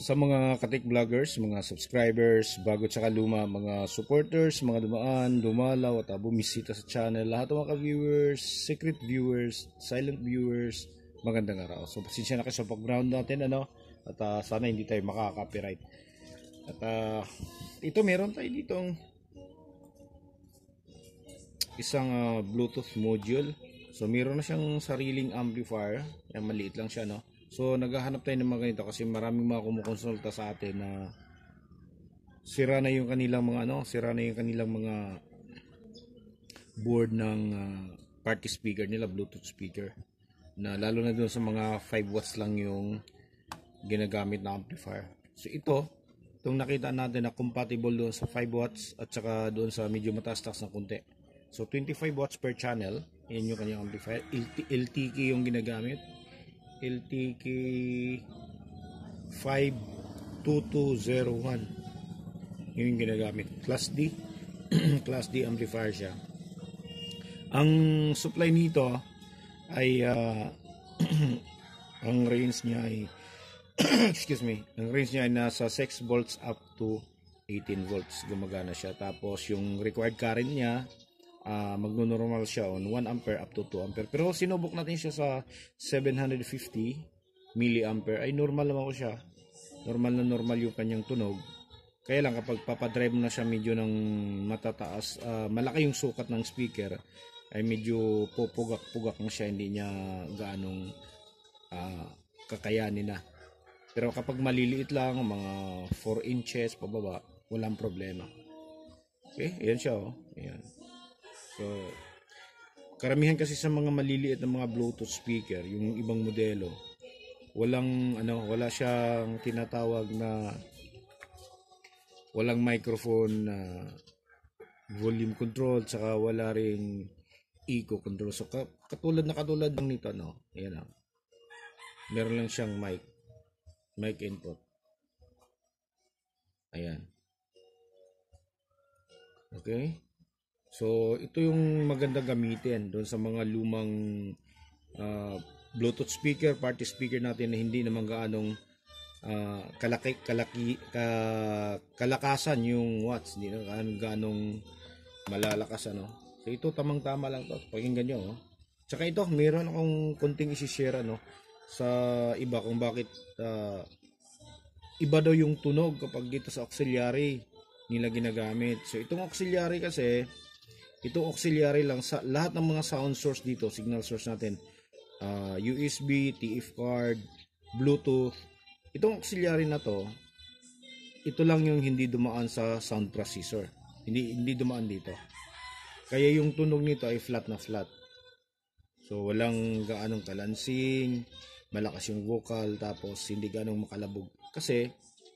Sa mga katik vloggers, mga subscribers, bago tsaka luma, mga supporters, mga dumaan, dumalaw at bumisita sa channel, lahat ng mga viewers, secret viewers, silent viewers, magandang araw. So pasensya na kayo sa background natin at sana hindi tayo makaka-copyright. At ito meron tayo ditong isang Bluetooth module. So meron na siyang sariling amplifier, yan maliit lang siya So naghahanap tayo ng mga ganito kasi maraming mga kumukonsulta sa atin na sira na yung kanilang mga board ng party speaker nila, Bluetooth speaker. Na lalo na doon sa mga 5 watts lang yung ginagamit na amplifier. So itong nakita natin na compatible doon sa 5 watts at saka doon sa medyo mataas-taas na kunti. So 25 watts per channel, yan yung kanyang amplifier. LTK yung ginagamit. LTK 52201 yun yung ginagamit. Class D Class D amplifier siya. Ang supply nito ay ang range niya ay excuse me, ang range niya ay nasa 6 volts up to 18 volts gumagana siya. Tapos yung required current niya magno-normal siya on 1 ampere up to 2 ampere. Pero sinubok natin siya sa 750 milliampere. Ay normal naman ko siya. Normal yung kanyang tunog. Kaya lang kapag papadrive na siya medyo ng matataas, malaki yung sukat ng speaker, ay medyo pupugak-pugak na siya, hindi niya gaanong kakayanin na. Pero kapag maliliit lang, mga 4 inches pababa, walang problema. Okay, ayan siya Ayan. So, karamihan kasi sa mga maliliit na mga Bluetooth speaker, yung ibang modelo, wala siyang tinatawag na walang microphone na volume control, saka wala ring echo control. So, katulad ng nito, ayan meron lang siyang mic input. Ayan. Okay. So, ito yung maganda gamitin doon sa mga lumang Bluetooth speaker, party speaker natin na hindi naman gaanong kalakasan yung watts, hindi naman gaanong malalakas So, ito tamang-tama lang to. Pakinggan nyo Tsaka ito, meron akong konting isi-share sa iba kung bakit iba daw yung tunog kapag dito sa auxiliary nila ginagamit. So, itong auxiliary kasi, itong auxiliary lang sa lahat ng mga sound source dito, signal source natin, USB, TF card, Bluetooth. Itong auxiliary na to, ito lang yung hindi dumaan sa sound processor. Hindi dumaan dito. Kaya yung tunog nito ay flat na flat. So walang gaanong kalansing, malakas yung vocal, tapos hindi gaanong makalabog. Kasi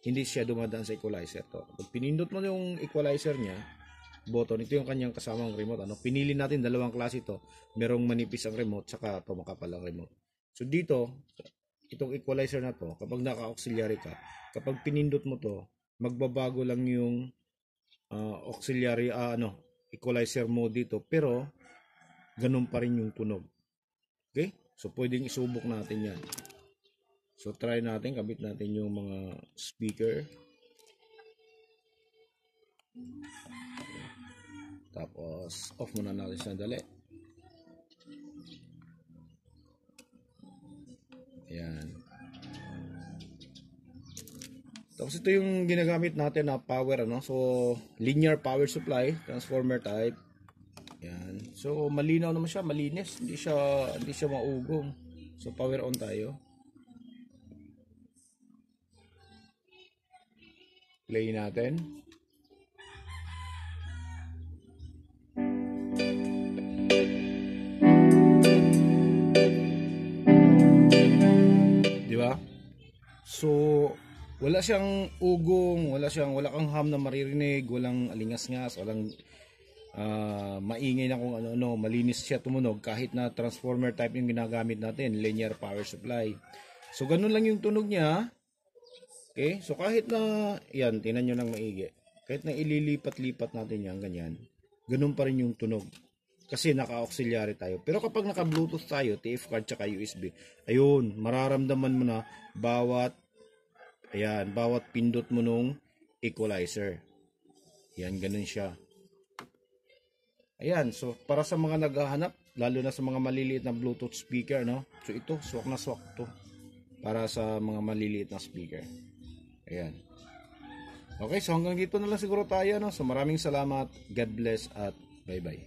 hindi siya dumadaan sa equalizer to. Pag pinindot mo yung equalizer niya, button, ito yung kanyang kasamang remote. Pinili natin dalawang klase ito. Merong manipis ang remote, saka ito makapal ang remote. So dito, itong equalizer na to, kapag naka-auxiliary ka, kapag pinindot mo to, magbabago lang yung auxiliary, equalizer mode dito, pero ganun pa rin yung tunog. Okay? So pwedeng isubok natin yan. So try natin, kabit natin yung mga speaker. Tapos off muna natin sandali. Ayan. Tapos ito yung ginagamit natin na power So linear power supply, transformer type. Ayan. So malinaw naman siya, malinis, hindi siya maugong. So power on tayo. Play natin. So, wala siyang ugong, wala kang ham na maririnig, walang alingas-ngas, walang maingay na kung ano, malinis siya tumunog kahit na transformer type yung ginagamit natin, linear power supply. So, ganun lang yung tunog niya. Okay? So, kahit na, yan, tingnan nyo ng maigi. Kahit na ililipat-lipat natin yan, ganyan, ganun pa rin yung tunog. Kasi naka-auxiliary tayo. Pero kapag naka-Bluetooth tayo, TF card tsaka USB, ayun, mararamdaman mo na bawat Ayan, bawat pindot mo nung equalizer. Yan, ganun siya. Ayan, so para sa mga naghahanap, lalo na sa mga maliliit na Bluetooth speaker, no? So ito, swak na swak to. Para sa mga maliliit na speaker. Ayan. Okay, so hanggang dito na lang siguro tayo, no? So maraming salamat, God bless at bye-bye.